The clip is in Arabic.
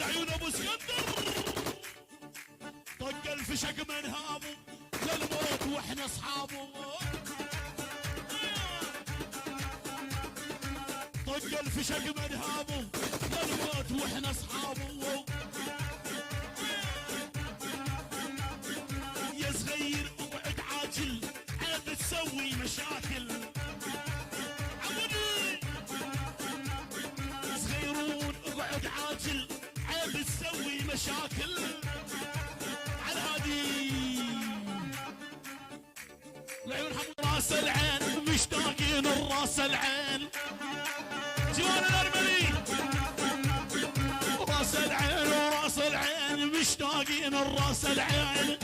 عيون ابو اسكندر طق الفشق من هابو للموت واحنا اصحابه طق الفشق من هابو للموت واحنا اصحابه يا صغير اقعد عاجل عيب تسوي مشاكل عمودي صغيرون اقعد عاجل عيب تسوي مشاكل على هادي العيون حمد راس العين مشتاقين الراس العين جوان الارملي راس العين وراس العين مشتاقين الراس العين